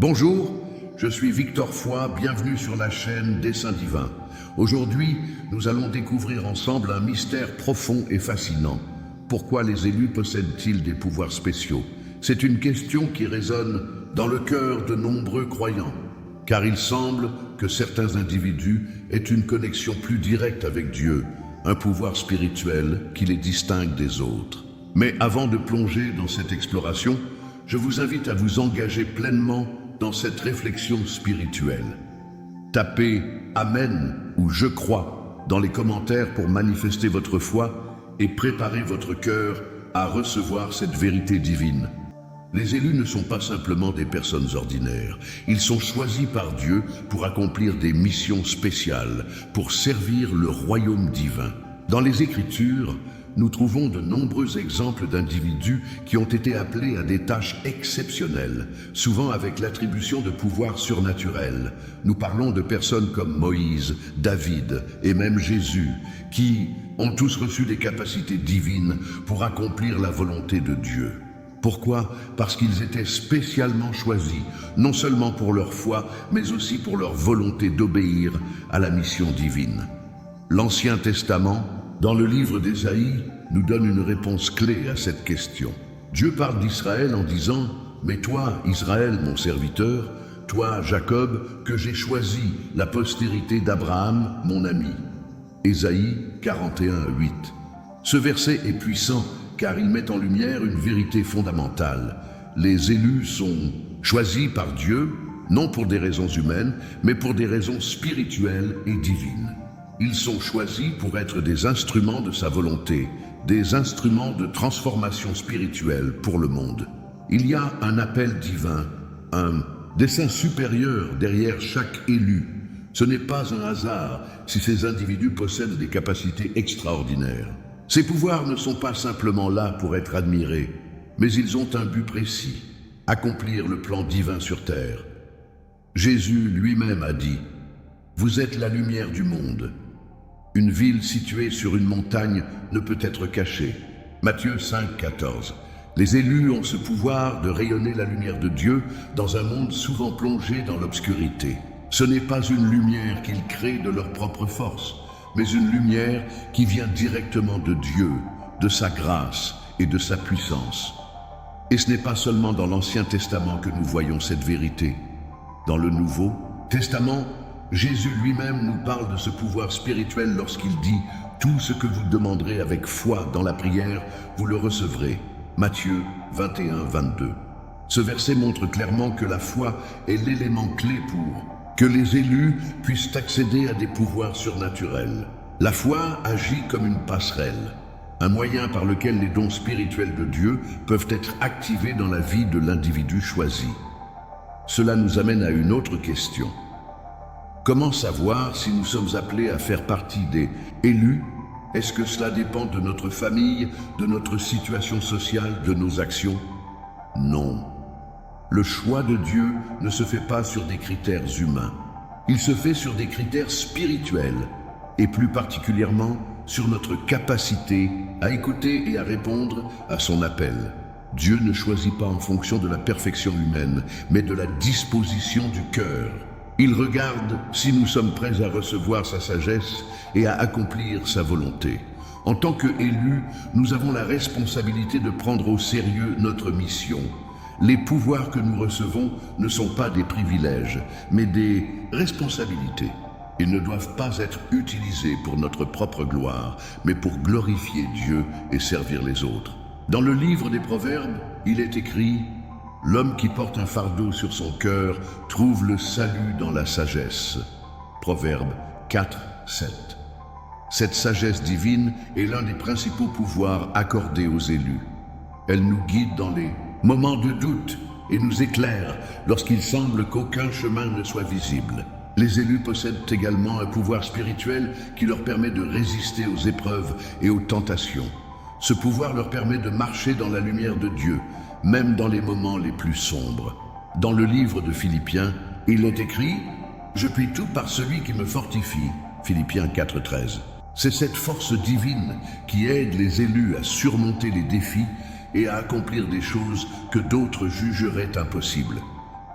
Bonjour, je suis Victor Foy, bienvenue sur la chaîne Dessein Divin. Aujourd'hui, nous allons découvrir ensemble un mystère profond et fascinant. Pourquoi les élus possèdent-ils des pouvoirs spéciaux? C'est une question qui résonne dans le cœur de nombreux croyants, car il semble que certains individus aient une connexion plus directe avec Dieu, un pouvoir spirituel qui les distingue des autres. Mais avant de plonger dans cette exploration, je vous invite à vous engager pleinement dans cette réflexion spirituelle. Tapez « Amen » ou « Je crois » dans les commentaires pour manifester votre foi et préparer votre cœur à recevoir cette vérité divine. Les élus ne sont pas simplement des personnes ordinaires. Ils sont choisis par Dieu pour accomplir des missions spéciales, pour servir le royaume divin. Dans les Écritures, nous trouvons de nombreux exemples d'individus qui ont été appelés à des tâches exceptionnelles, souvent avec l'attribution de pouvoirs surnaturels. Nous parlons de personnes comme Moïse, David et même Jésus, qui ont tous reçu des capacités divines pour accomplir la volonté de Dieu. Pourquoi? Parce qu'ils étaient spécialement choisis, non seulement pour leur foi, mais aussi pour leur volonté d'obéir à la mission divine. L'Ancien Testament, dans le livre d'Ésaïe, nous donne une réponse clé à cette question. Dieu parle d'Israël en disant « Mais toi, Israël, mon serviteur, toi, Jacob, que j'ai choisi, la postérité d'Abraham, mon ami. » Ésaïe 41:8. Ce verset est puissant car il met en lumière une vérité fondamentale. Les élus sont choisis par Dieu, non pour des raisons humaines, mais pour des raisons spirituelles et divines. Ils sont choisis pour être des instruments de sa volonté, des instruments de transformation spirituelle pour le monde. Il y a un appel divin, un dessein supérieur derrière chaque élu. Ce n'est pas un hasard si ces individus possèdent des capacités extraordinaires. Ces pouvoirs ne sont pas simplement là pour être admirés, mais ils ont un but précis, accomplir le plan divin sur terre. Jésus lui-même a dit « Vous êtes la lumière du monde ». Une ville située sur une montagne ne peut être cachée. Matthieu 5:14. Les élus ont ce pouvoir de rayonner la lumière de Dieu dans un monde souvent plongé dans l'obscurité. Ce n'est pas une lumière qu'ils créent de leur propre force, mais une lumière qui vient directement de Dieu, de sa grâce et de sa puissance. Et ce n'est pas seulement dans l'Ancien Testament que nous voyons cette vérité. Dans le Nouveau Testament, Jésus lui-même nous parle de ce pouvoir spirituel lorsqu'il dit « Tout ce que vous demanderez avec foi dans la prière, vous le recevrez ». Matthieu 21:22. Ce verset montre clairement que la foi est l'élément clé pour que les élus puissent accéder à des pouvoirs surnaturels. La foi agit comme une passerelle, un moyen par lequel les dons spirituels de Dieu peuvent être activés dans la vie de l'individu choisi. Cela nous amène à une autre question. Comment savoir si nous sommes appelés à faire partie des élus? Est-ce que cela dépend de notre famille, de notre situation sociale, de nos actions? Non. Le choix de Dieu ne se fait pas sur des critères humains. Il se fait sur des critères spirituels, et plus particulièrement sur notre capacité à écouter et à répondre à son appel. Dieu ne choisit pas en fonction de la perfection humaine, mais de la disposition du cœur. Il regarde si nous sommes prêts à recevoir sa sagesse et à accomplir sa volonté. En tant qu'élus, nous avons la responsabilité de prendre au sérieux notre mission. Les pouvoirs que nous recevons ne sont pas des privilèges, mais des responsabilités. Ils ne doivent pas être utilisés pour notre propre gloire, mais pour glorifier Dieu et servir les autres. Dans le livre des Proverbes, il est écrit « L'homme qui porte un fardeau sur son cœur trouve le salut dans la sagesse ». Proverbe 4:7. Cette sagesse divine est l'un des principaux pouvoirs accordés aux élus. Elle nous guide dans les moments de doute et nous éclaire lorsqu'il semble qu'aucun chemin ne soit visible. Les élus possèdent également un pouvoir spirituel qui leur permet de résister aux épreuves et aux tentations. Ce pouvoir leur permet de marcher dans la lumière de Dieu, même dans les moments les plus sombres. Dans le livre de Philippiens, il est écrit « Je puis tout par celui qui me fortifie ». Philippiens 4:13. C'est cette force divine qui aide les élus à surmonter les défis et à accomplir des choses que d'autres jugeraient impossibles.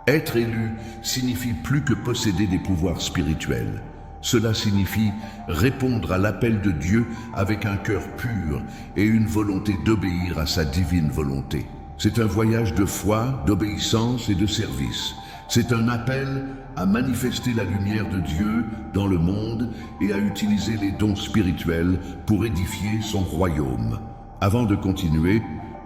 Être élu signifie plus que posséder des pouvoirs spirituels. Cela signifie répondre à l'appel de Dieu avec un cœur pur et une volonté d'obéir à sa divine volonté. C'est un voyage de foi, d'obéissance et de service. C'est un appel à manifester la lumière de Dieu dans le monde et à utiliser les dons spirituels pour édifier son royaume. Avant de continuer,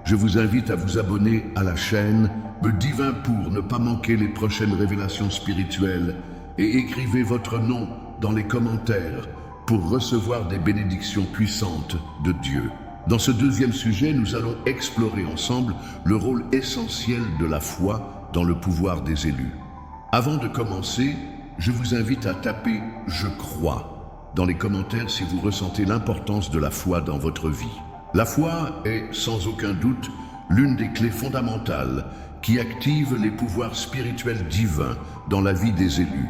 je vous invite à vous abonner à la chaîne Le Divin pour ne pas manquer les prochaines révélations spirituelles et écrivez votre nom dans les commentaires pour recevoir des bénédictions puissantes de Dieu. Dans ce deuxième sujet, nous allons explorer ensemble le rôle essentiel de la foi dans le pouvoir des élus. Avant de commencer, je vous invite à taper « Je crois » dans les commentaires si vous ressentez l'importance de la foi dans votre vie. La foi est, sans aucun doute, l'une des clés fondamentales qui active les pouvoirs spirituels divins dans la vie des élus.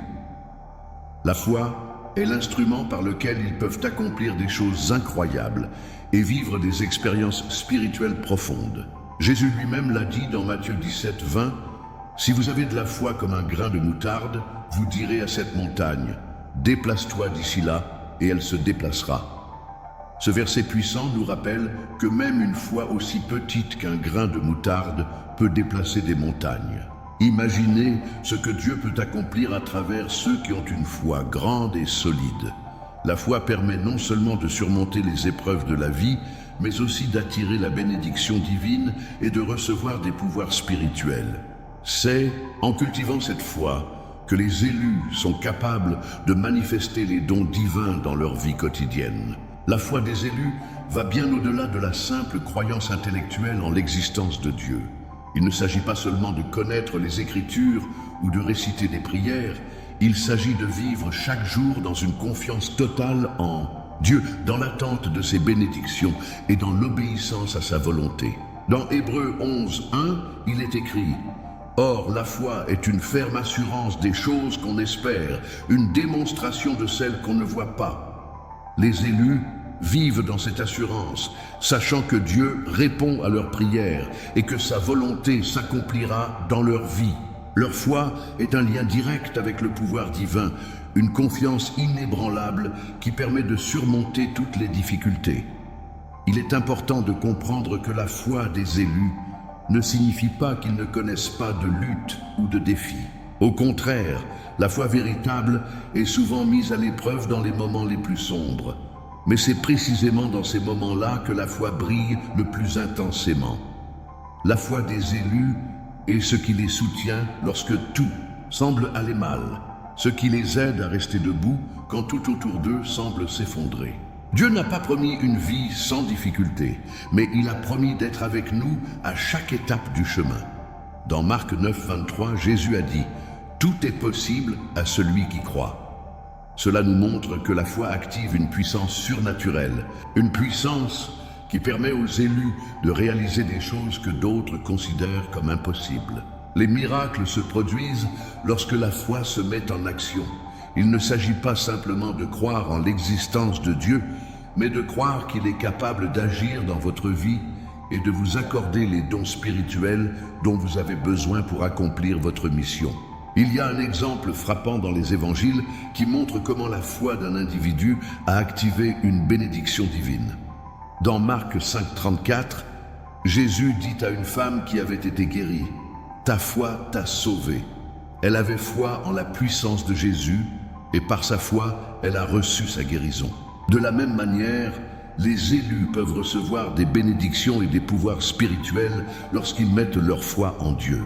La foi est l'instrument par lequel ils peuvent accomplir des choses incroyables et vivre des expériences spirituelles profondes. Jésus lui-même l'a dit dans Matthieu 17, 20, « Si vous avez de la foi comme un grain de moutarde, vous direz à cette montagne, « Déplace-toi d'ici là, et elle se déplacera. » Ce verset puissant nous rappelle que même une foi aussi petite qu'un grain de moutarde peut déplacer des montagnes. Imaginez ce que Dieu peut accomplir à travers ceux qui ont une foi grande et solide. La foi permet non seulement de surmonter les épreuves de la vie, mais aussi d'attirer la bénédiction divine et de recevoir des pouvoirs spirituels. C'est en cultivant cette foi que les élus sont capables de manifester les dons divins dans leur vie quotidienne. La foi des élus va bien au-delà de la simple croyance intellectuelle en l'existence de Dieu. Il ne s'agit pas seulement de connaître les Écritures ou de réciter des prières, il s'agit de vivre chaque jour dans une confiance totale en Dieu, dans l'attente de ses bénédictions et dans l'obéissance à sa volonté. Dans Hébreux 11, 1, il est écrit « Or, la foi est une ferme assurance des choses qu'on espère, une démonstration de celles qu'on ne voit pas. » Les élus vivent dans cette assurance, sachant que Dieu répond à leurs prières et que sa volonté s'accomplira dans leur vie. Leur foi est un lien direct avec le pouvoir divin, une confiance inébranlable qui permet de surmonter toutes les difficultés. Il est important de comprendre que la foi des élus ne signifie pas qu'ils ne connaissent pas de lutte ou de défis. Au contraire, la foi véritable est souvent mise à l'épreuve dans les moments les plus sombres. Mais c'est précisément dans ces moments-là que la foi brille le plus intensément. La foi des élus est ce qui les soutient lorsque tout semble aller mal, ce qui les aide à rester debout quand tout autour d'eux semble s'effondrer. Dieu n'a pas promis une vie sans difficulté, mais il a promis d'être avec nous à chaque étape du chemin. Dans Marc 9, 23, Jésus a dit « Tout est possible à celui qui croit ». Cela nous montre que la foi active une puissance surnaturelle, une puissance qui permet aux élus de réaliser des choses que d'autres considèrent comme impossibles. Les miracles se produisent lorsque la foi se met en action. Il ne s'agit pas simplement de croire en l'existence de Dieu, mais de croire qu'il est capable d'agir dans votre vie et de vous accorder les dons spirituels dont vous avez besoin pour accomplir votre mission. Il y a un exemple frappant dans les évangiles qui montre comment la foi d'un individu a activé une bénédiction divine. Dans Marc 5, 34, Jésus dit à une femme qui avait été guérie « Ta foi t'a sauvée ». Elle avait foi en la puissance de Jésus et par sa foi, elle a reçu sa guérison. De la même manière, les élus peuvent recevoir des bénédictions et des pouvoirs spirituels lorsqu'ils mettent leur foi en Dieu.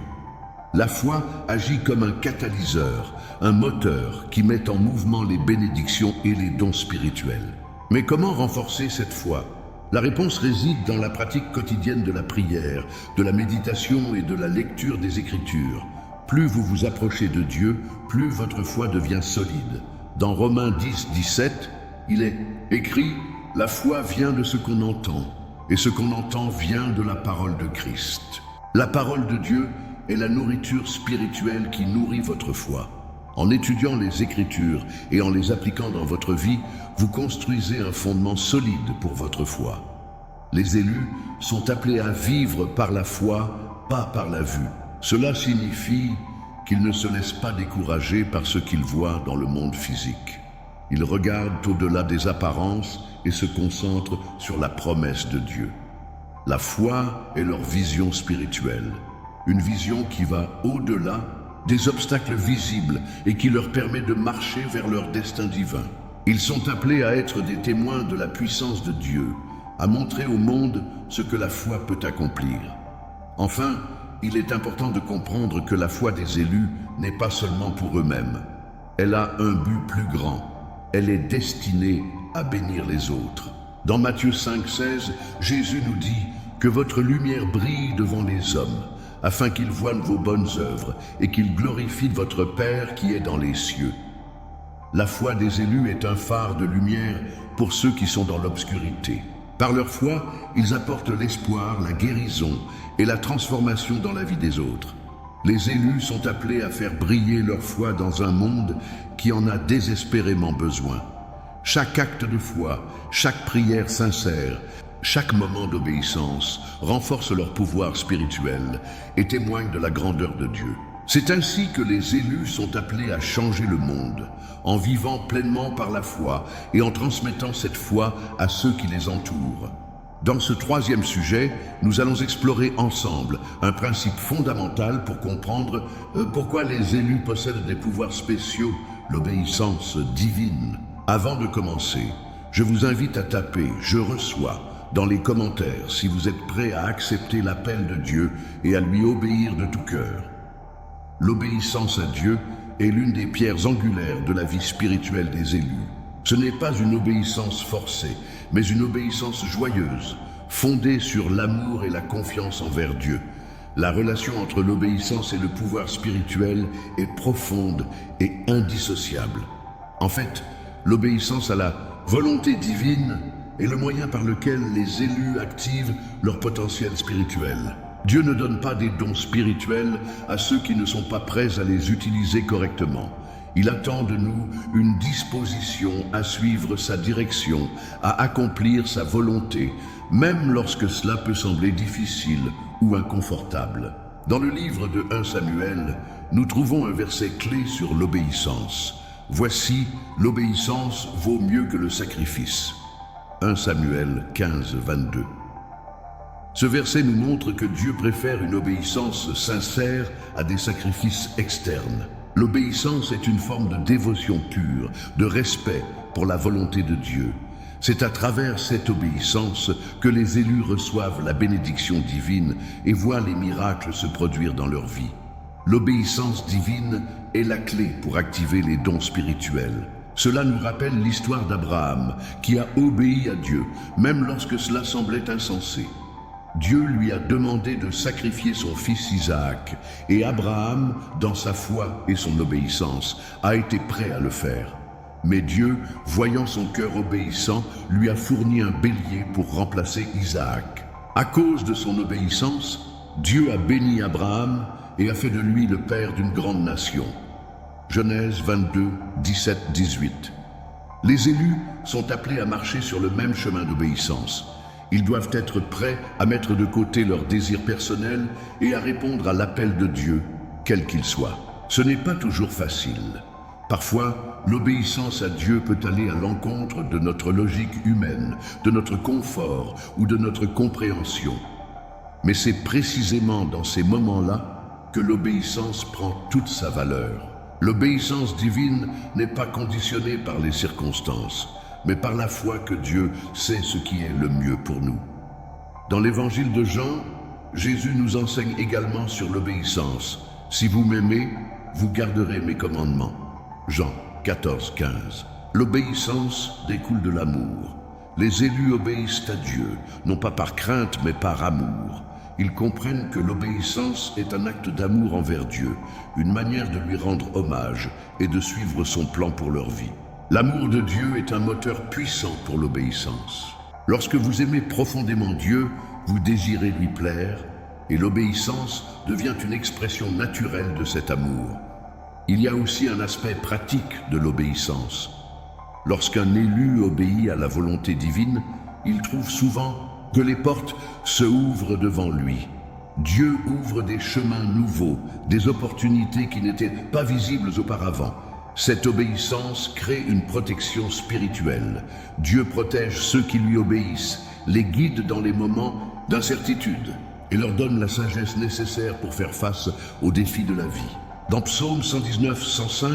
La foi agit comme un catalyseur, un moteur qui met en mouvement les bénédictions et les dons spirituels. Mais comment renforcer cette foi? La réponse réside dans la pratique quotidienne de la prière, de la méditation et de la lecture des Écritures. Plus vous vous approchez de Dieu, plus votre foi devient solide. Dans Romains 10, 17, il est écrit « La foi vient de ce qu'on entend, et ce qu'on entend vient de la parole de Christ. » La parole de Dieu est la nourriture spirituelle qui nourrit votre foi. En étudiant les Écritures et en les appliquant dans votre vie, vous construisez un fondement solide pour votre foi. Les élus sont appelés à vivre par la foi, pas par la vue. Cela signifie qu'ils ne se laissent pas décourager par ce qu'ils voient dans le monde physique. Ils regardent au-delà des apparences et se concentrent sur la promesse de Dieu. La foi est leur vision spirituelle, une vision qui va au-delà des obstacles visibles et qui leur permet de marcher vers leur destin divin. Ils sont appelés à être des témoins de la puissance de Dieu, à montrer au monde ce que la foi peut accomplir. Enfin, il est important de comprendre que la foi des élus n'est pas seulement pour eux-mêmes. Elle a un but plus grand. Elle est destinée à bénir les autres. Dans Matthieu 5,16, Jésus nous dit que votre lumière brille devant les hommes, afin qu'ils voient vos bonnes œuvres et qu'ils glorifient votre Père qui est dans les cieux. La foi des élus est un phare de lumière pour ceux qui sont dans l'obscurité. Par leur foi, ils apportent l'espoir, la guérison et la transformation dans la vie des autres. Les élus sont appelés à faire briller leur foi dans un monde qui en a désespérément besoin. Chaque acte de foi, chaque prière sincère, chaque moment d'obéissance renforce leur pouvoir spirituel et témoigne de la grandeur de Dieu. C'est ainsi que les élus sont appelés à changer le monde, en vivant pleinement par la foi et en transmettant cette foi à ceux qui les entourent. Dans ce troisième sujet, nous allons explorer ensemble un principe fondamental pour comprendre pourquoi les élus possèdent des pouvoirs spéciaux, l'obéissance divine. Avant de commencer, je vous invite à taper « Je reçois » dans les commentaires si vous êtes prêts à accepter l'appel de Dieu et à lui obéir de tout cœur. L'obéissance à Dieu est l'une des pierres angulaires de la vie spirituelle des élus. Ce n'est pas une obéissance forcée, mais une obéissance joyeuse, fondée sur l'amour et la confiance envers Dieu. La relation entre l'obéissance et le pouvoir spirituel est profonde et indissociable. En fait, l'obéissance à la volonté divine est le moyen par lequel les élus activent leur potentiel spirituel. Dieu ne donne pas des dons spirituels à ceux qui ne sont pas prêts à les utiliser correctement. Il attend de nous une disposition à suivre sa direction, à accomplir sa volonté, même lorsque cela peut sembler difficile ou inconfortable. Dans le livre de 1 Samuel, nous trouvons un verset clé sur l'obéissance. Voici, l'obéissance vaut mieux que le sacrifice. 1 Samuel 15, 22. Ce verset nous montre que Dieu préfère une obéissance sincère à des sacrifices externes. L'obéissance est une forme de dévotion pure, de respect pour la volonté de Dieu. C'est à travers cette obéissance que les élus reçoivent la bénédiction divine et voient les miracles se produire dans leur vie. L'obéissance divine est la clé pour activer les dons spirituels. Cela nous rappelle l'histoire d'Abraham, qui a obéi à Dieu, même lorsque cela semblait insensé. Dieu lui a demandé de sacrifier son fils Isaac, et Abraham, dans sa foi et son obéissance, a été prêt à le faire. Mais Dieu, voyant son cœur obéissant, lui a fourni un bélier pour remplacer Isaac. À cause de son obéissance, Dieu a béni Abraham et a fait de lui le père d'une grande nation. Genèse 22, 17, 18. Les élus sont appelés à marcher sur le même chemin d'obéissance. Ils doivent être prêts à mettre de côté leurs désirs personnels et à répondre à l'appel de Dieu, quel qu'il soit. Ce n'est pas toujours facile. Parfois, l'obéissance à Dieu peut aller à l'encontre de notre logique humaine, de notre confort ou de notre compréhension. Mais c'est précisément dans ces moments-là que l'obéissance prend toute sa valeur. L'obéissance divine n'est pas conditionnée par les circonstances, mais par la foi que Dieu sait ce qui est le mieux pour nous. Dans l'évangile de Jean, Jésus nous enseigne également sur l'obéissance. « Si vous m'aimez, vous garderez mes commandements. » Jean 14, 15. L'obéissance découle de l'amour. Les élus obéissent à Dieu, non pas par crainte, mais par amour. Ils comprennent que l'obéissance est un acte d'amour envers Dieu, une manière de lui rendre hommage et de suivre son plan pour leur vie. L'amour de Dieu est un moteur puissant pour l'obéissance. Lorsque vous aimez profondément Dieu, vous désirez lui plaire, et l'obéissance devient une expression naturelle de cet amour. Il y a aussi un aspect pratique de l'obéissance. Lorsqu'un élu obéit à la volonté divine, il trouve souvent que les portes se ouvrent devant lui. Dieu ouvre des chemins nouveaux, des opportunités qui n'étaient pas visibles auparavant. Cette obéissance crée une protection spirituelle. Dieu protège ceux qui lui obéissent, les guide dans les moments d'incertitude et leur donne la sagesse nécessaire pour faire face aux défis de la vie. Dans Psaume 119, 105,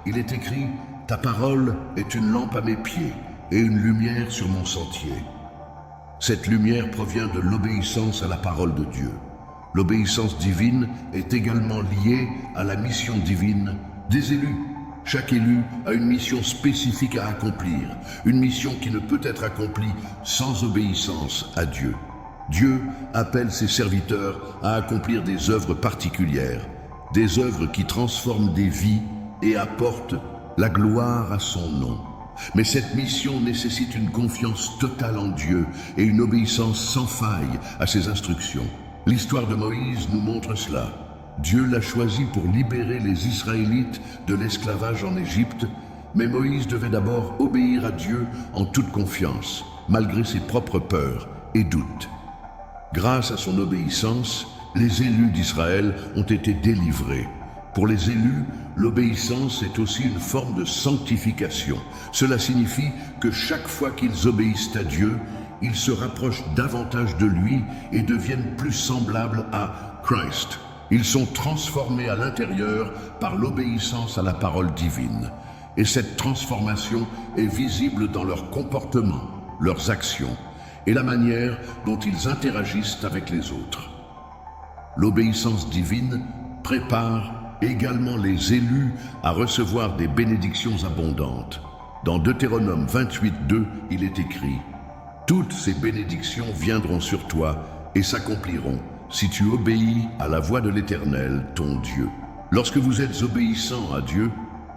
il est écrit « Ta parole est une lampe à mes pieds et une lumière sur mon sentier ». Cette lumière provient de l'obéissance à la parole de Dieu. L'obéissance divine est également liée à la mission divine des élus. Chaque élu a une mission spécifique à accomplir, une mission qui ne peut être accomplie sans obéissance à Dieu. Dieu appelle ses serviteurs à accomplir des œuvres particulières, des œuvres qui transforment des vies et apportent la gloire à son nom. Mais cette mission nécessite une confiance totale en Dieu et une obéissance sans faille à ses instructions. L'histoire de Moïse nous montre cela. Dieu l'a choisi pour libérer les Israélites de l'esclavage en Égypte, mais Moïse devait d'abord obéir à Dieu en toute confiance, malgré ses propres peurs et doutes. Grâce à son obéissance, les élus d'Israël ont été délivrés. Pour les élus, l'obéissance est aussi une forme de sanctification. Cela signifie que chaque fois qu'ils obéissent à Dieu, ils se rapprochent davantage de lui et deviennent plus semblables à Christ. Ils sont transformés à l'intérieur par l'obéissance à la parole divine. Et cette transformation est visible dans leur comportement, leurs actions et la manière dont ils interagissent avec les autres. L'obéissance divine prépare également les élus à recevoir des bénédictions abondantes. Dans Deutéronome 28:2, il est écrit « Toutes ces bénédictions viendront sur toi et s'accompliront si tu obéis à la voix de l'Éternel, ton Dieu. » Lorsque vous êtes obéissant à Dieu,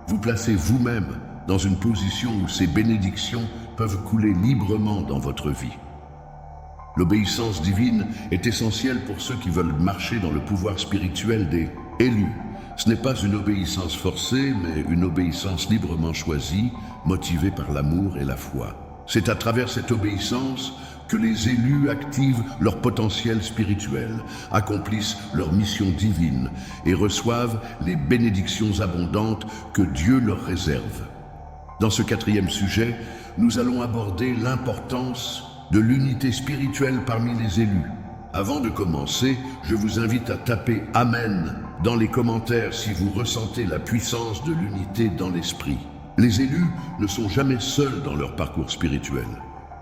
vous placez vous-même dans une position où ces bénédictions peuvent couler librement dans votre vie. L'obéissance divine est essentielle pour ceux qui veulent marcher dans le pouvoir spirituel des élus. Ce n'est pas une obéissance forcée, mais une obéissance librement choisie, motivée par l'amour et la foi. C'est à travers cette obéissance que les élus activent leur potentiel spirituel, accomplissent leur mission divine et reçoivent les bénédictions abondantes que Dieu leur réserve. Dans ce quatrième sujet, nous allons aborder l'importance de l'unité spirituelle parmi les élus. Avant de commencer, je vous invite à taper « Amen » dans les commentaires si vous ressentez la puissance de l'unité dans l'esprit. Les élus ne sont jamais seuls dans leur parcours spirituel.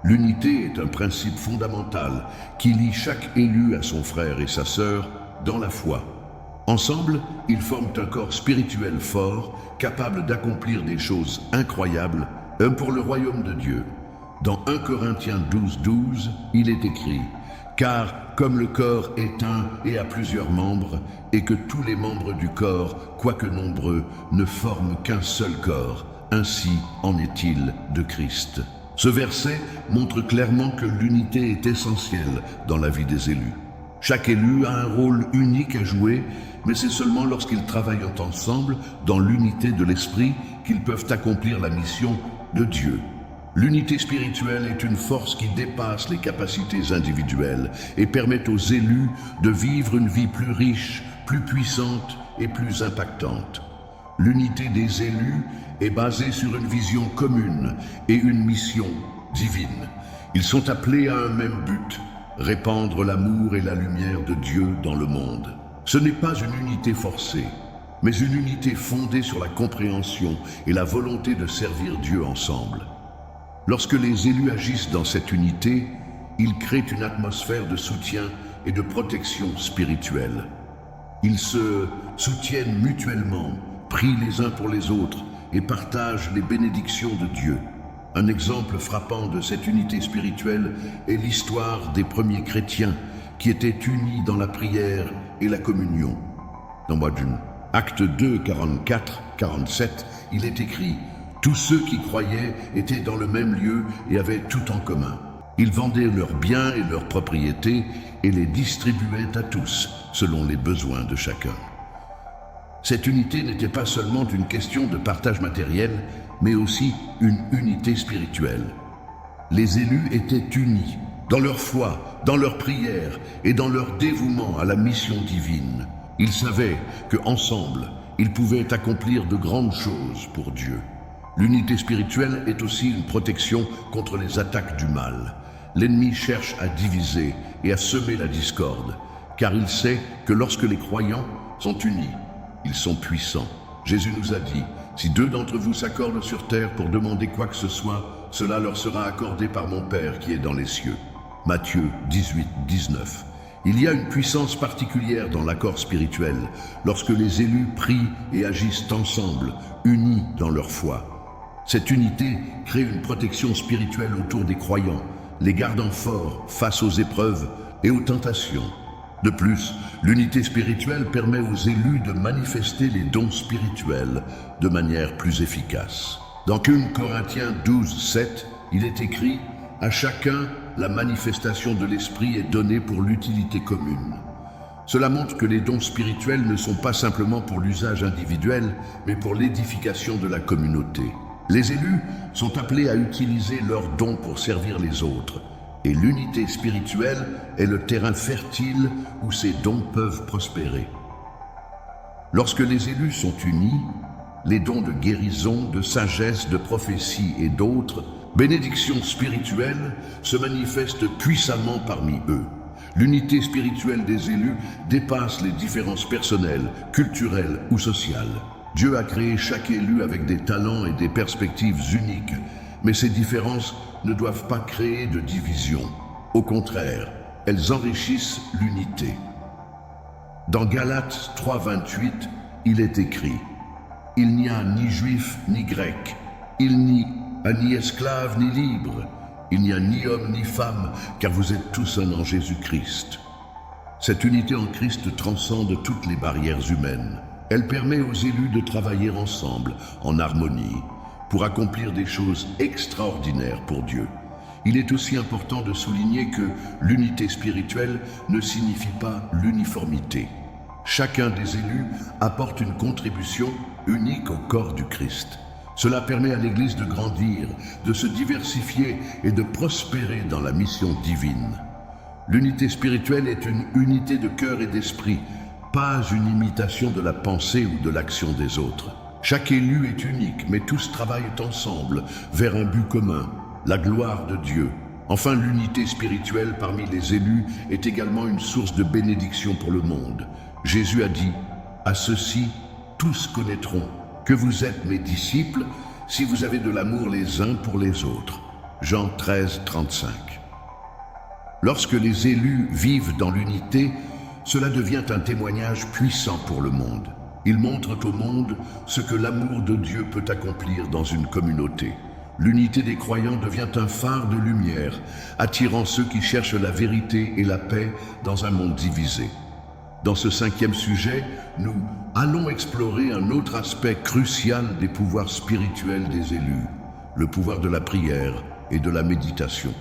L'unité est un principe fondamental qui lie chaque élu à son frère et sa sœur dans la foi. Ensemble, ils forment un corps spirituel fort, capable d'accomplir des choses incroyables, pour le royaume de Dieu. Dans 1 Corinthiens 12:12, il est écrit « Car comme le corps est un et a plusieurs membres, et que tous les membres du corps, quoique nombreux, ne forment qu'un seul corps, ainsi en est-il de Christ. » Ce verset montre clairement que l'unité est essentielle dans la vie des élus. Chaque élu a un rôle unique à jouer, mais c'est seulement lorsqu'ils travaillent ensemble, dans l'unité de l'esprit, qu'ils peuvent accomplir la mission de Dieu. L'unité spirituelle est une force qui dépasse les capacités individuelles et permet aux élus de vivre une vie plus riche, plus puissante et plus impactante. L'unité des élus est basée sur une vision commune et une mission divine. Ils sont appelés à un même but, répandre l'amour et la lumière de Dieu dans le monde. Ce n'est pas une unité forcée, mais une unité fondée sur la compréhension et la volonté de servir Dieu ensemble. Lorsque les élus agissent dans cette unité, ils créent une atmosphère de soutien et de protection spirituelle. Ils se soutiennent mutuellement, prient les uns pour les autres et partagent les bénédictions de Dieu. Un exemple frappant de cette unité spirituelle est l'histoire des premiers chrétiens qui étaient unis dans la prière et la communion. Dans Actes 2, 44-47, il est écrit « Tous ceux qui croyaient étaient dans le même lieu et avaient tout en commun. Ils vendaient leurs biens et leurs propriétés et les distribuaient à tous, selon les besoins de chacun. » Cette unité n'était pas seulement une question de partage matériel, mais aussi une unité spirituelle. Les élus étaient unis dans leur foi, dans leur prière et dans leur dévouement à la mission divine. Ils savaient qu'ensemble, ils pouvaient accomplir de grandes choses pour Dieu. L'unité spirituelle est aussi une protection contre les attaques du mal. L'ennemi cherche à diviser et à semer la discorde, car il sait que lorsque les croyants sont unis, ils sont puissants. Jésus nous a dit, « Si deux d'entre vous s'accordent sur terre pour demander quoi que ce soit, cela leur sera accordé par mon Père qui est dans les cieux. » Matthieu 18, 19. Il y a une puissance particulière dans l'accord spirituel, lorsque les élus prient et agissent ensemble, unis dans leur foi. Cette unité crée une protection spirituelle autour des croyants, les gardant forts face aux épreuves et aux tentations. De plus, l'unité spirituelle permet aux élus de manifester les dons spirituels de manière plus efficace. Dans 1 Corinthiens 12, 7, il est écrit « À chacun, la manifestation de l'Esprit est donnée pour l'utilité commune. » Cela montre que les dons spirituels ne sont pas simplement pour l'usage individuel, mais pour l'édification de la communauté. Les élus sont appelés à utiliser leurs dons pour servir les autres, et l'unité spirituelle est le terrain fertile où ces dons peuvent prospérer. Lorsque les élus sont unis, les dons de guérison, de sagesse, de prophétie et d'autres bénédictions spirituelles se manifestent puissamment parmi eux. L'unité spirituelle des élus dépasse les différences personnelles, culturelles ou sociales. Dieu a créé chaque élu avec des talents et des perspectives uniques, mais ces différences ne doivent pas créer de division. Au contraire, elles enrichissent l'unité. Dans Galates 3:28, il est écrit « Il n'y a ni juif ni grec, il n'y a ni esclave ni libre, il n'y a ni homme ni femme, car vous êtes tous un en Jésus-Christ. » Cette unité en Christ transcende toutes les barrières humaines. Elle permet aux élus de travailler ensemble, en harmonie, pour accomplir des choses extraordinaires pour Dieu. Il est aussi important de souligner que l'unité spirituelle ne signifie pas l'uniformité. Chacun des élus apporte une contribution unique au corps du Christ. Cela permet à l'Église de grandir, de se diversifier et de prospérer dans la mission divine. L'unité spirituelle est une unité de cœur et d'esprit, pas une imitation de la pensée ou de l'action des autres. Chaque élu est unique, mais tous travaillent ensemble vers un but commun, la gloire de Dieu. Enfin, l'unité spirituelle parmi les élus est également une source de bénédiction pour le monde. Jésus a dit « À ceux-ci, tous connaîtront que vous êtes mes disciples si vous avez de l'amour les uns pour les autres. » Jean 13, 35. Lorsque les élus vivent dans l'unité, cela devient un témoignage puissant pour le monde. Ils montrent au monde ce que l'amour de Dieu peut accomplir dans une communauté. L'unité des croyants devient un phare de lumière, attirant ceux qui cherchent la vérité et la paix dans un monde divisé. Dans ce 5e sujet, nous allons explorer un autre aspect crucial des pouvoirs spirituels des élus, le pouvoir de la prière et de la méditation.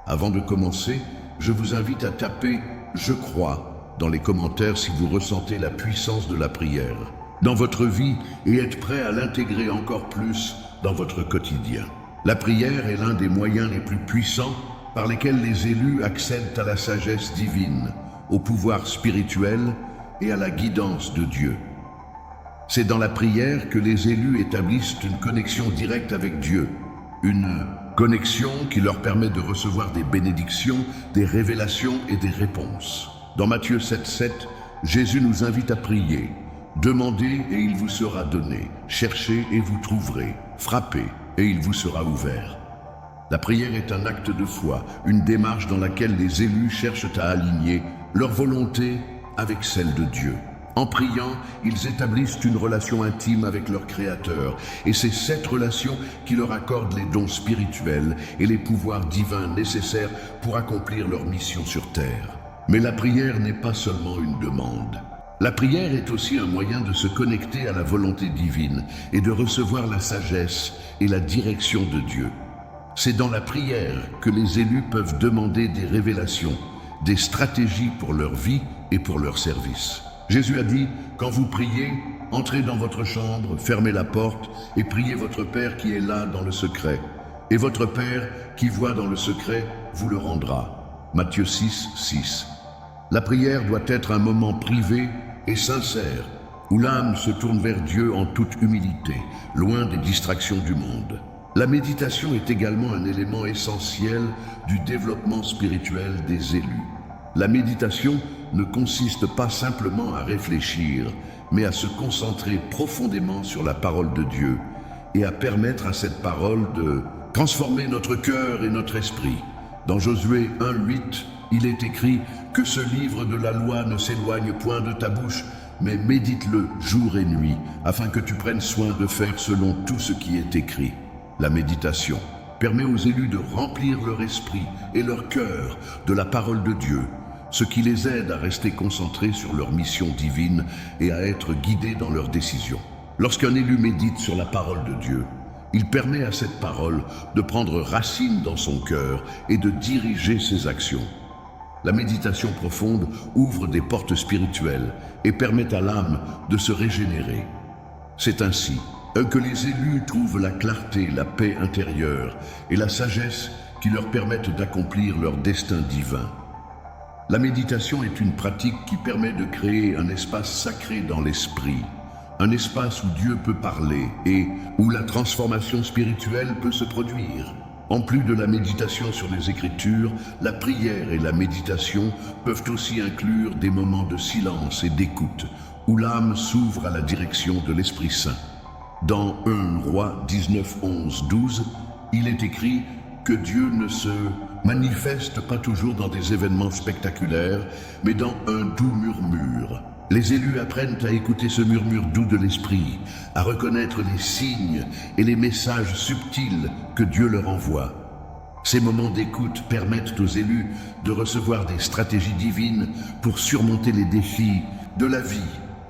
Avant de commencer, je vous invite à taper « Je crois » dans les commentaires si vous ressentez la puissance de la prière dans votre vie et êtes prêt à l'intégrer encore plus dans votre quotidien. La prière est l'un des moyens les plus puissants par lesquels les élus accèdent à la sagesse divine, au pouvoir spirituel et à la guidance de Dieu. C'est dans la prière que les élus établissent une connexion directe avec Dieu, une connexion qui leur permet de recevoir des bénédictions, des révélations et des réponses. Dans Matthieu 7,7, Jésus nous invite à prier. Demandez et il vous sera donné. Cherchez et vous trouverez. Frappez et il vous sera ouvert. La prière est un acte de foi, une démarche dans laquelle les élus cherchent à aligner leur volonté avec celle de Dieu. En priant, ils établissent une relation intime avec leur Créateur, et c'est cette relation qui leur accorde les dons spirituels et les pouvoirs divins nécessaires pour accomplir leur mission sur terre. Mais la prière n'est pas seulement une demande. La prière est aussi un moyen de se connecter à la volonté divine et de recevoir la sagesse et la direction de Dieu. C'est dans la prière que les élus peuvent demander des révélations, des stratégies pour leur vie et pour leur service. Jésus a dit, quand vous priez, entrez dans votre chambre, fermez la porte et priez votre Père qui est là dans le secret. Et votre Père, qui voit dans le secret, vous le rendra. Matthieu 6, 6. La prière doit être un moment privé et sincère, où l'âme se tourne vers Dieu en toute humilité, loin des distractions du monde. La méditation est également un élément essentiel du développement spirituel des élus. La méditation ne consiste pas simplement à réfléchir, mais à se concentrer profondément sur la parole de Dieu et à permettre à cette parole de transformer notre cœur et notre esprit. Dans Josué 1:8, il est écrit « Que ce livre de la loi ne s'éloigne point de ta bouche, mais médite-le jour et nuit, afin que tu prennes soin de faire selon tout ce qui est écrit. » La méditation permet aux élus de remplir leur esprit et leur cœur de la parole de Dieu, ce qui les aide à rester concentrés sur leur mission divine et à être guidés dans leurs décisions. Lorsqu'un élu médite sur la parole de Dieu, il permet à cette parole de prendre racine dans son cœur et de diriger ses actions. La méditation profonde ouvre des portes spirituelles et permet à l'âme de se régénérer. C'est ainsi que les élus trouvent la clarté, la paix intérieure et la sagesse qui leur permettent d'accomplir leur destin divin. La méditation est une pratique qui permet de créer un espace sacré dans l'esprit, un espace où Dieu peut parler et où la transformation spirituelle peut se produire. En plus de la méditation sur les Écritures, la prière et la méditation peuvent aussi inclure des moments de silence et d'écoute, où l'âme s'ouvre à la direction de l'Esprit Saint. Dans 1 Roi 19, 11, 12, il est écrit que Dieu ne se manifeste pas toujours dans des événements spectaculaires, mais dans un doux murmure. Les élus apprennent à écouter ce murmure doux de l'esprit, à reconnaître les signes et les messages subtils que Dieu leur envoie. Ces moments d'écoute permettent aux élus de recevoir des stratégies divines pour surmonter les défis de la vie,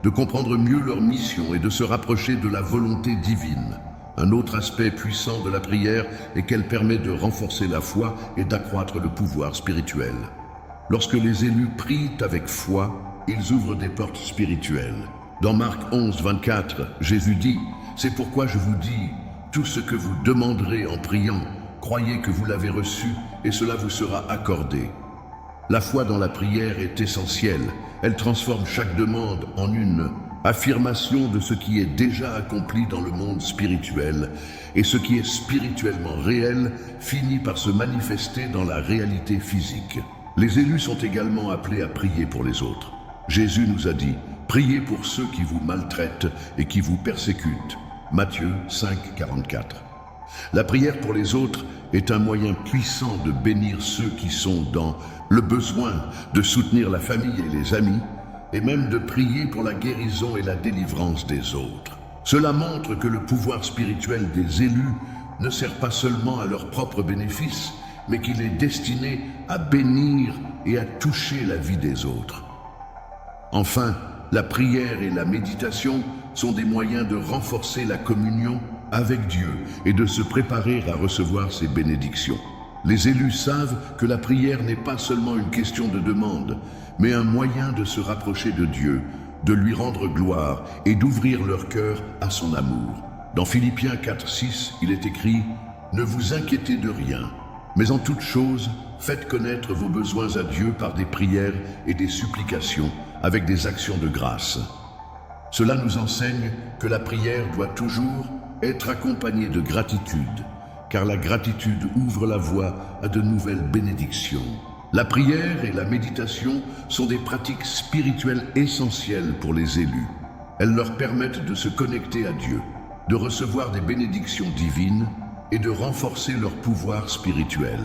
de comprendre mieux leur mission et de se rapprocher de la volonté divine. Un autre aspect puissant de la prière est qu'elle permet de renforcer la foi et d'accroître le pouvoir spirituel. Lorsque les élus prient avec foi, ils ouvrent des portes spirituelles. Dans Marc 11, 24, Jésus dit « C'est pourquoi je vous dis, tout ce que vous demanderez en priant, croyez que vous l'avez reçu et cela vous sera accordé. » La foi dans la prière est essentielle. Elle transforme chaque demande en une affirmation de ce qui est déjà accompli dans le monde spirituel, et ce qui est spirituellement réel finit par se manifester dans la réalité physique. Les élus sont également appelés à prier pour les autres. Jésus nous a dit « Priez pour ceux qui vous maltraitent et qui vous persécutent » Matthieu 5, 44. La prière pour les autres est un moyen puissant de bénir ceux qui sont dans le besoin, de soutenir la famille et les amis, et même de prier pour la guérison et la délivrance des autres. Cela montre que le pouvoir spirituel des élus ne sert pas seulement à leur propre bénéfice, mais qu'il est destiné à bénir et à toucher la vie des autres. Enfin, la prière et la méditation sont des moyens de renforcer la communion avec Dieu et de se préparer à recevoir ses bénédictions. Les élus savent que la prière n'est pas seulement une question de demande, mais un moyen de se rapprocher de Dieu, de lui rendre gloire et d'ouvrir leur cœur à son amour. Dans Philippiens 4, 6, il est écrit « Ne vous inquiétez de rien, mais en toute chose, faites connaître vos besoins à Dieu par des prières et des supplications, avec des actions de grâce. » Cela nous enseigne que la prière doit toujours être accompagnée de gratitude, car la gratitude ouvre la voie à de nouvelles bénédictions. La prière et la méditation sont des pratiques spirituelles essentielles pour les élus. Elles leur permettent de se connecter à Dieu, de recevoir des bénédictions divines et de renforcer leur pouvoir spirituel.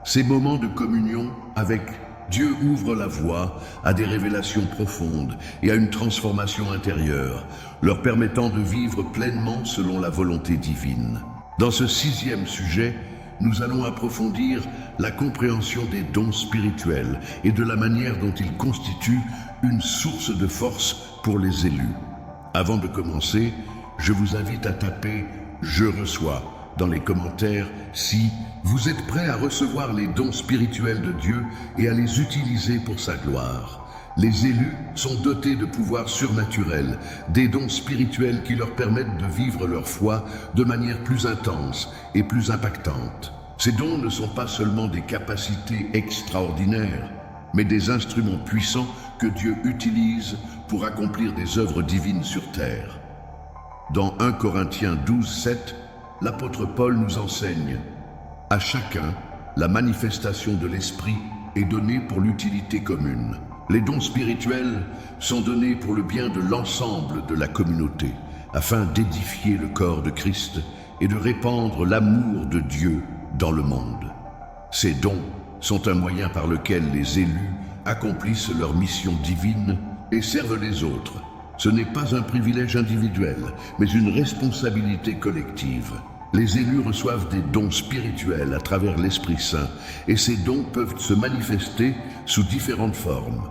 Ces moments de communion avec Dieu ouvrent la voie à des révélations profondes et à une transformation intérieure, leur permettant de vivre pleinement selon la volonté divine. Dans ce 6e sujet, nous allons approfondir la compréhension des dons spirituels et de la manière dont ils constituent une source de force pour les élus. Avant de commencer, je vous invite à taper « Je reçois » dans les commentaires si vous êtes prêt à recevoir les dons spirituels de Dieu et à les utiliser pour sa gloire. Les élus sont dotés de pouvoirs surnaturels, des dons spirituels qui leur permettent de vivre leur foi de manière plus intense et plus impactante. Ces dons ne sont pas seulement des capacités extraordinaires, mais des instruments puissants que Dieu utilise pour accomplir des œuvres divines sur terre. Dans 1 Corinthiens 12, 7, l'apôtre Paul nous enseigne « À chacun, la manifestation de l'Esprit est donnée pour l'utilité commune. Les dons spirituels sont donnés pour le bien de l'ensemble de la communauté, afin d'édifier le corps de Christ et de répandre l'amour de Dieu dans le monde. Ces dons sont un moyen par lequel les élus accomplissent leur mission divine et servent les autres. Ce n'est pas un privilège individuel, mais une responsabilité collective. Les élus reçoivent des dons spirituels à travers l'Esprit Saint, et ces dons peuvent se manifester sous différentes formes.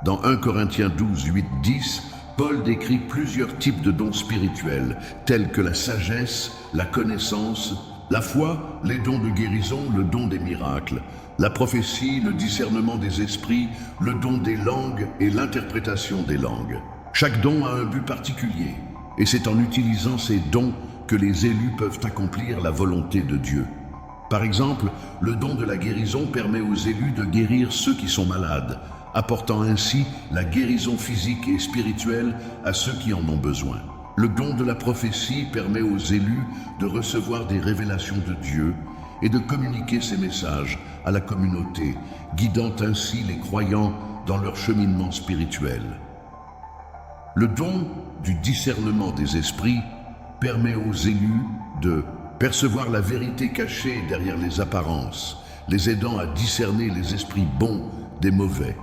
Dans 1 Corinthiens 12, 8, 10, Paul décrit plusieurs types de dons spirituels, tels que la sagesse, la connaissance, la foi, les dons de guérison, le don des miracles, la prophétie, le discernement des esprits, le don des langues et l'interprétation des langues. Chaque don a un but particulier, et c'est en utilisant ces dons que les élus peuvent accomplir la volonté de Dieu. Par exemple, le don de la guérison permet aux élus de guérir ceux qui sont malades, apportant ainsi la guérison physique et spirituelle à ceux qui en ont besoin. Le don de la prophétie permet aux élus de recevoir des révélations de Dieu et de communiquer ces messages à la communauté, guidant ainsi les croyants dans leur cheminement spirituel. Le don du discernement des esprits permet aux élus de percevoir la vérité cachée derrière les apparences, les aidant à discerner les esprits bons des mauvais.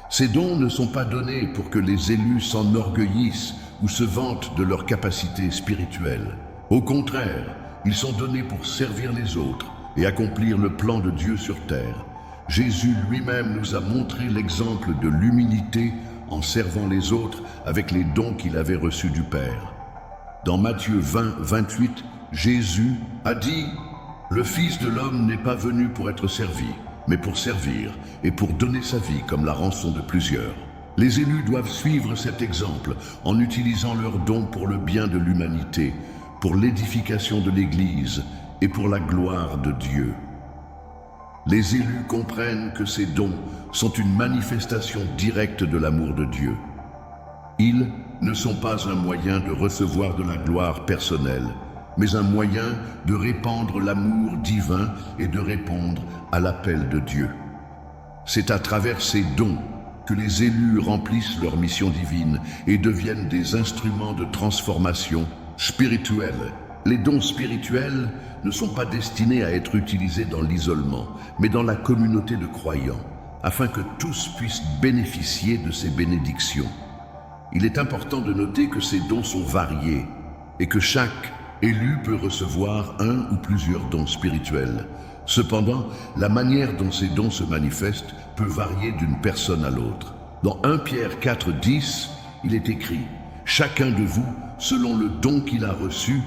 Ces dons ne sont pas donnés pour que les élus s'enorgueillissent ou se vantent de leurs capacités spirituelles. Au contraire, ils sont donnés pour servir les autres et accomplir le plan de Dieu sur terre. Jésus lui-même nous a montré l'exemple de l'humilité en servant les autres avec les dons qu'il avait reçus du Père. Dans Matthieu 20, 28, Jésus a dit « Le Fils de l'homme n'est pas venu pour être servi, mais pour servir et pour donner sa vie comme la rançon de plusieurs. » Les élus doivent suivre cet exemple en utilisant leurs dons pour le bien de l'humanité, pour l'édification de l'Église et pour la gloire de Dieu. Les élus comprennent que ces dons sont une manifestation directe de l'amour de Dieu. Ils ne sont pas un moyen de recevoir de la gloire personnelle, mais un moyen de répandre l'amour divin et de répondre à l'appel de Dieu. C'est à travers ces dons que les élus remplissent leur mission divine et deviennent des instruments de transformation spirituelle. Les dons spirituels ne sont pas destinés à être utilisés dans l'isolement, mais dans la communauté de croyants, afin que tous puissent bénéficier de ces bénédictions. Il est important de noter que ces dons sont variés et que chaque élu peut recevoir un ou plusieurs dons spirituels. Cependant, la manière dont ces dons se manifestent peut varier d'une personne à l'autre. Dans 1 Pierre 4, 10, il est écrit « Chacun de vous, selon le don qu'il a reçu,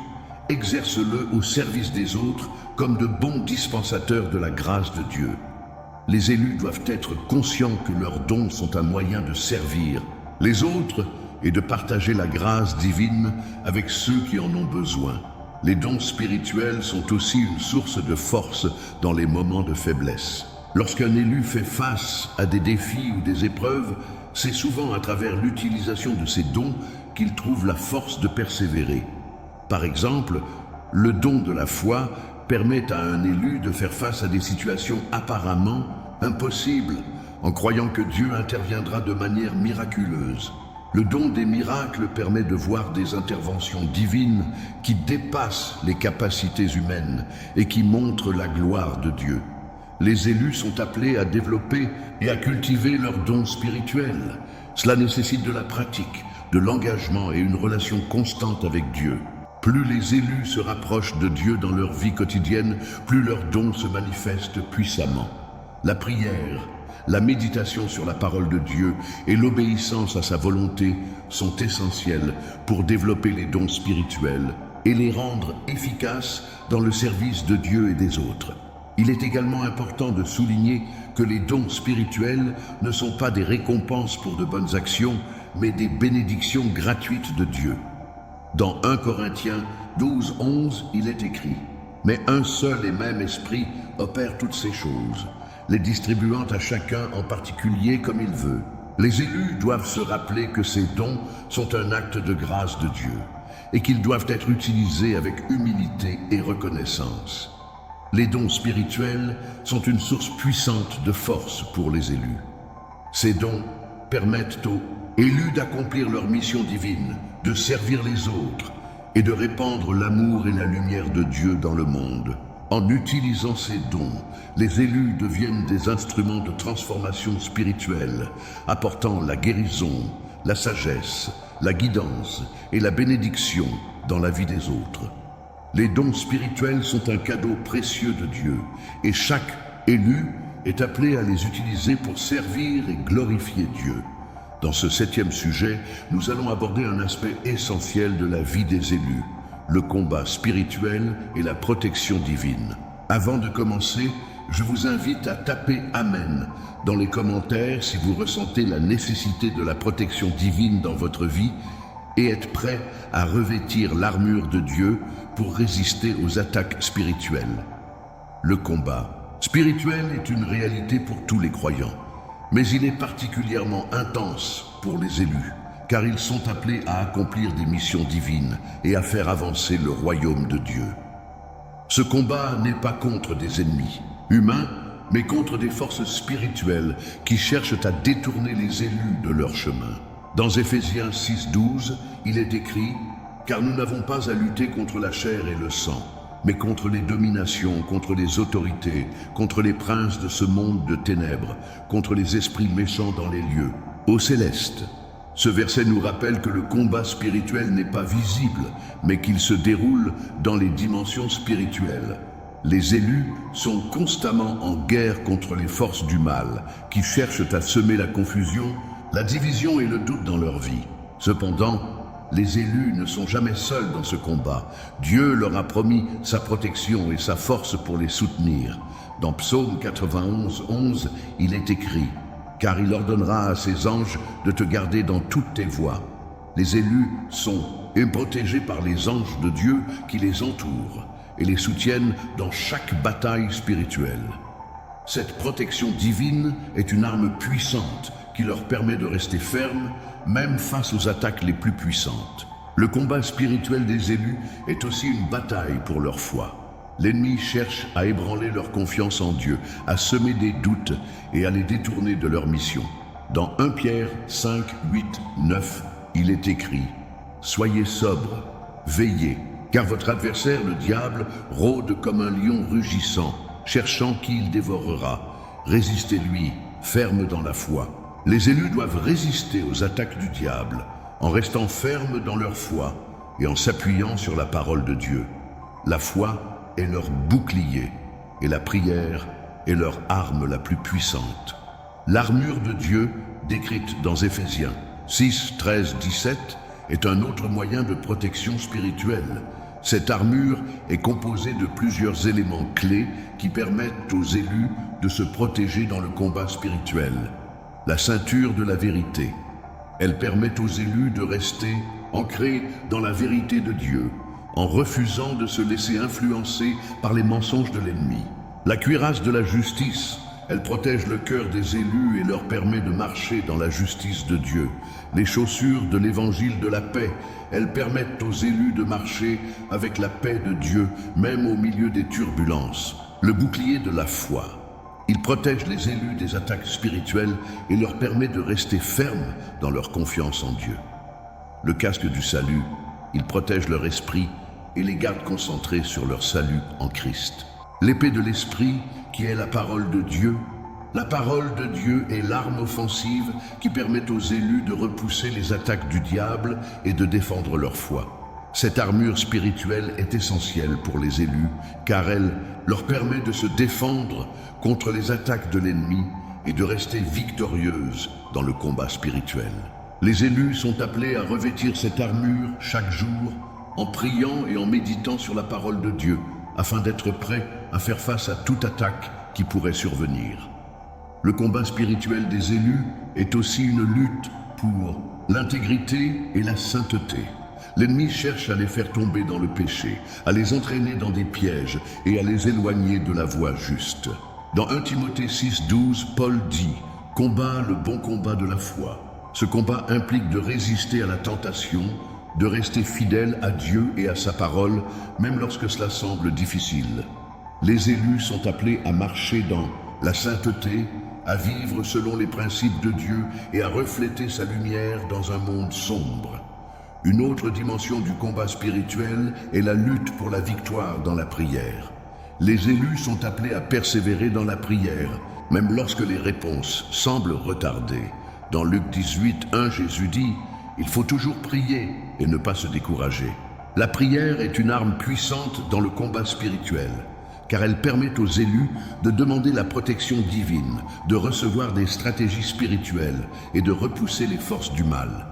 exerce-le au service des autres comme de bons dispensateurs de la grâce de Dieu. » Les élus doivent être conscients que leurs dons sont un moyen de servir les autres et de partager la grâce divine avec ceux qui en ont besoin. Les dons spirituels sont aussi une source de force dans les moments de faiblesse. Lorsqu'un élu fait face à des défis ou des épreuves, c'est souvent à travers l'utilisation de ces dons qu'il trouve la force de persévérer. Par exemple, le don de la foi permet à un élu de faire face à des situations apparemment impossibles, en croyant que Dieu interviendra de manière miraculeuse. Le don des miracles permet de voir des interventions divines qui dépassent les capacités humaines et qui montrent la gloire de Dieu. Les élus sont appelés à développer et à cultiver leurs dons spirituels. Cela nécessite de la pratique, de l'engagement et une relation constante avec Dieu. Plus les élus se rapprochent de Dieu dans leur vie quotidienne, plus leurs dons se manifestent puissamment. La prière, la méditation sur la parole de Dieu et l'obéissance à sa volonté sont essentielles pour développer les dons spirituels et les rendre efficaces dans le service de Dieu et des autres. Il est également important de souligner que les dons spirituels ne sont pas des récompenses pour de bonnes actions, mais des bénédictions gratuites de Dieu. Dans 1 Corinthiens 12, 11, il est écrit « Mais un seul et même esprit opère toutes ces choses, les distribuant à chacun en particulier comme il veut. » Les élus doivent se rappeler que ces dons sont un acte de grâce de Dieu et qu'ils doivent être utilisés avec humilité et reconnaissance. Les dons spirituels sont une source puissante de force pour les élus. Ces dons permettent aux élus d'accomplir leur mission divine, de servir les autres et de répandre l'amour et la lumière de Dieu dans le monde. En utilisant ces dons, les élus deviennent des instruments de transformation spirituelle, apportant la guérison, la sagesse, la guidance et la bénédiction dans la vie des autres. Les dons spirituels sont un cadeau précieux de Dieu et chaque élu est appelé à les utiliser pour servir et glorifier Dieu. Dans ce 7e sujet, nous allons aborder un aspect essentiel de la vie des élus, le combat spirituel et la protection divine. Avant de commencer, je vous invite à taper « Amen » dans les commentaires si vous ressentez la nécessité de la protection divine dans votre vie et êtes prêt à revêtir l'armure de Dieu pour résister aux attaques spirituelles. Le combat spirituel est une réalité pour tous les croyants, mais il est particulièrement intense pour les élus, car ils sont appelés à accomplir des missions divines et à faire avancer le royaume de Dieu. Ce combat n'est pas contre des ennemis humains, mais contre des forces spirituelles qui cherchent à détourner les élus de leur chemin. Dans Éphésiens 6:12, il est écrit « Car nous n'avons pas à lutter contre la chair et le sang, mais contre les dominations, contre les autorités, contre les princes de ce monde de ténèbres, contre les esprits méchants dans les lieux, au céleste. » Ce verset nous rappelle que le combat spirituel n'est pas visible, mais qu'il se déroule dans les dimensions spirituelles. Les élus sont constamment en guerre contre les forces du mal, qui cherchent à semer la confusion, la division et le doute dans leur vie. Cependant, les élus ne sont jamais seuls dans ce combat. Dieu leur a promis sa protection et sa force pour les soutenir. Dans Psaume 91, 11, il est écrit « Car il ordonnera à ses anges de te garder dans toutes tes voies. » Les élus sont protégés par les anges de Dieu qui les entourent et les soutiennent dans chaque bataille spirituelle. Cette protection divine est une arme puissante qui leur permet de rester fermes, même face aux attaques les plus puissantes. Le combat spirituel des élus est aussi une bataille pour leur foi. L'ennemi cherche à ébranler leur confiance en Dieu, à semer des doutes et à les détourner de leur mission. Dans 1 Pierre 5, 8, 9, il est écrit « Soyez sobres, veillez, car votre adversaire, le diable, rôde comme un lion rugissant, cherchant qui il dévorera. Résistez-lui, ferme dans la foi. » Les élus doivent résister aux attaques du diable, en restant fermes dans leur foi et en s'appuyant sur la parole de Dieu. La foi est leur bouclier et la prière est leur arme la plus puissante. L'armure de Dieu, décrite dans Éphésiens 6, 13, 17, est un autre moyen de protection spirituelle. Cette armure est composée de plusieurs éléments clés qui permettent aux élus de se protéger dans le combat spirituel. La ceinture de la vérité. Elle permet aux élus de rester ancrés dans la vérité de Dieu, en refusant de se laisser influencer par les mensonges de l'ennemi. La cuirasse de la justice. Elle protège le cœur des élus et leur permet de marcher dans la justice de Dieu. Les chaussures de l'évangile de la paix. Elles permettent aux élus de marcher avec la paix de Dieu, même au milieu des turbulences. Le bouclier de la foi. Il protège les élus des attaques spirituelles et leur permet de rester fermes dans leur confiance en Dieu. Le casque du salut. Il protège leur esprit et les garde concentrés sur leur salut en Christ. L'épée de l'esprit, qui est la parole de Dieu. La parole de Dieu est l'arme offensive qui permet aux élus de repousser les attaques du diable et de défendre leur foi. Cette armure spirituelle est essentielle pour les élus, car elle leur permet de se défendre contre les attaques de l'ennemi et de rester victorieuses dans le combat spirituel. Les élus sont appelés à revêtir cette armure chaque jour en priant et en méditant sur la parole de Dieu, afin d'être prêts à faire face à toute attaque qui pourrait survenir. Le combat spirituel des élus est aussi une lutte pour l'intégrité et la sainteté. L'ennemi cherche à les faire tomber dans le péché, à les entraîner dans des pièges et à les éloigner de la voie juste. Dans 1 Timothée 6,12, Paul dit « Combat le bon combat de la foi ». Ce combat implique de résister à la tentation, de rester fidèle à Dieu et à sa parole, même lorsque cela semble difficile. Les élus sont appelés à marcher dans la sainteté, à vivre selon les principes de Dieu et à refléter sa lumière dans un monde sombre. Une autre dimension du combat spirituel est la lutte pour la victoire dans la prière. Les élus sont appelés à persévérer dans la prière, même lorsque les réponses semblent retardées. Dans Luc 18:1, Jésus dit « Il faut toujours prier et ne pas se décourager ». La prière est une arme puissante dans le combat spirituel, car elle permet aux élus de demander la protection divine, de recevoir des stratégies spirituelles et de repousser les forces du mal.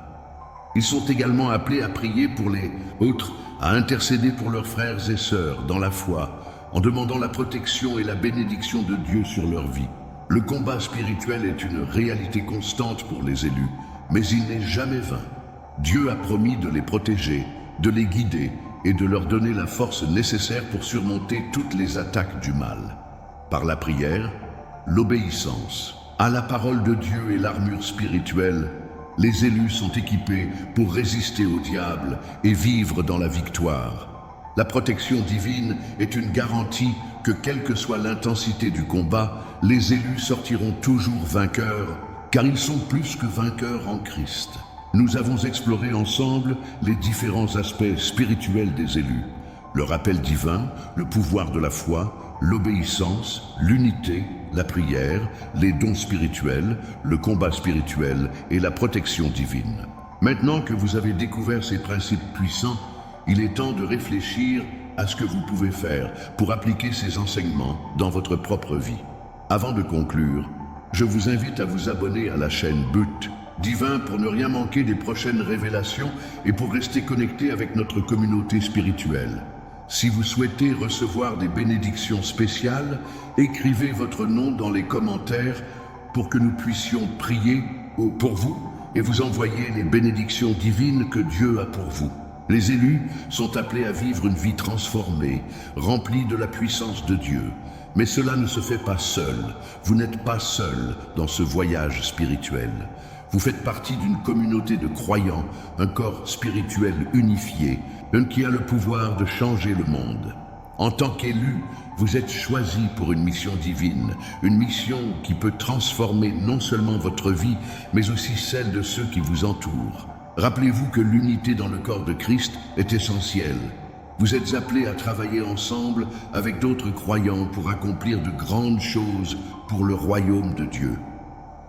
Ils sont également appelés à prier pour les autres, à intercéder pour leurs frères et sœurs dans la foi, en demandant la protection et la bénédiction de Dieu sur leur vie. Le combat spirituel est une réalité constante pour les élus, mais il n'est jamais vain. Dieu a promis de les protéger, de les guider et de leur donner la force nécessaire pour surmonter toutes les attaques du mal. Par la prière, l'obéissance à la parole de Dieu et l'armure spirituelle, les élus sont équipés pour résister au diable et vivre dans la victoire. La protection divine est une garantie que, quelle que soit l'intensité du combat, les élus sortiront toujours vainqueurs, car ils sont plus que vainqueurs en Christ. Nous avons exploré ensemble les différents aspects spirituels des élus. Le rappel divin, le pouvoir de la foi, l'obéissance, l'unité, la prière, les dons spirituels, le combat spirituel et la protection divine. Maintenant que vous avez découvert ces principes puissants, il est temps de réfléchir à ce que vous pouvez faire pour appliquer ces enseignements dans votre propre vie. Avant de conclure, je vous invite à vous abonner à la chaîne But Divin pour ne rien manquer des prochaines révélations et pour rester connecté avec notre communauté spirituelle. Si vous souhaitez recevoir des bénédictions spéciales, écrivez votre nom dans les commentaires pour que nous puissions prier pour vous et vous envoyer les bénédictions divines que Dieu a pour vous. Les élus sont appelés à vivre une vie transformée, remplie de la puissance de Dieu. Mais cela ne se fait pas seul. Vous n'êtes pas seul dans ce voyage spirituel. Vous faites partie d'une communauté de croyants, un corps spirituel unifié, qui a le pouvoir de changer le monde. En tant qu'élu, vous êtes choisi pour une mission divine, une mission qui peut transformer non seulement votre vie, mais aussi celle de ceux qui vous entourent. Rappelez-vous que l'unité dans le corps de Christ est essentielle. Vous êtes appelés à travailler ensemble avec d'autres croyants pour accomplir de grandes choses pour le royaume de Dieu.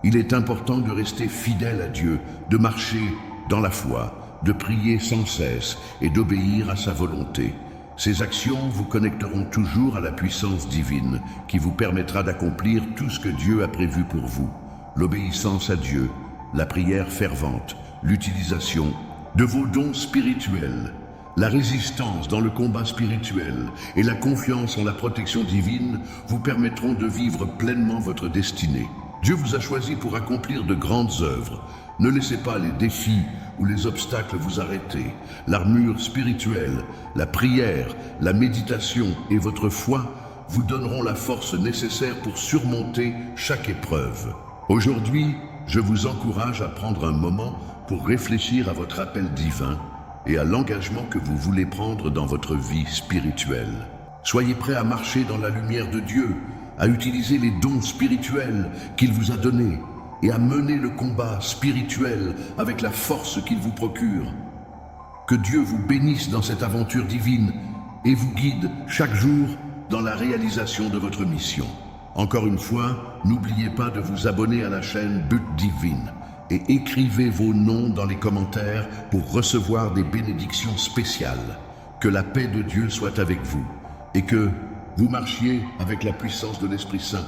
Il est important de rester fidèle à Dieu, de marcher dans la foi, de prier sans cesse et d'obéir à sa volonté. Ces actions vous connecteront toujours à la puissance divine qui vous permettra d'accomplir tout ce que Dieu a prévu pour vous. L'obéissance à Dieu, la prière fervente, l'utilisation de vos dons spirituels, la résistance dans le combat spirituel et la confiance en la protection divine vous permettront de vivre pleinement votre destinée. Dieu vous a choisi pour accomplir de grandes œuvres. Ne laissez pas les défis ou les obstacles vous arrêter. L'armure spirituelle, la prière, la méditation et votre foi vous donneront la force nécessaire pour surmonter chaque épreuve. Aujourd'hui, je vous encourage à prendre un moment pour réfléchir à votre appel divin et à l'engagement que vous voulez prendre dans votre vie spirituelle. Soyez prêts à marcher dans la lumière de Dieu, à utiliser les dons spirituels qu'il vous a donnés et à mener le combat spirituel avec la force qu'il vous procure. Que Dieu vous bénisse dans cette aventure divine et vous guide chaque jour dans la réalisation de votre mission. Encore une fois, n'oubliez pas de vous abonner à la chaîne But Divine et écrivez vos noms dans les commentaires pour recevoir des bénédictions spéciales. Que la paix de Dieu soit avec vous et que vous marchiez avec la puissance de l'Esprit Saint.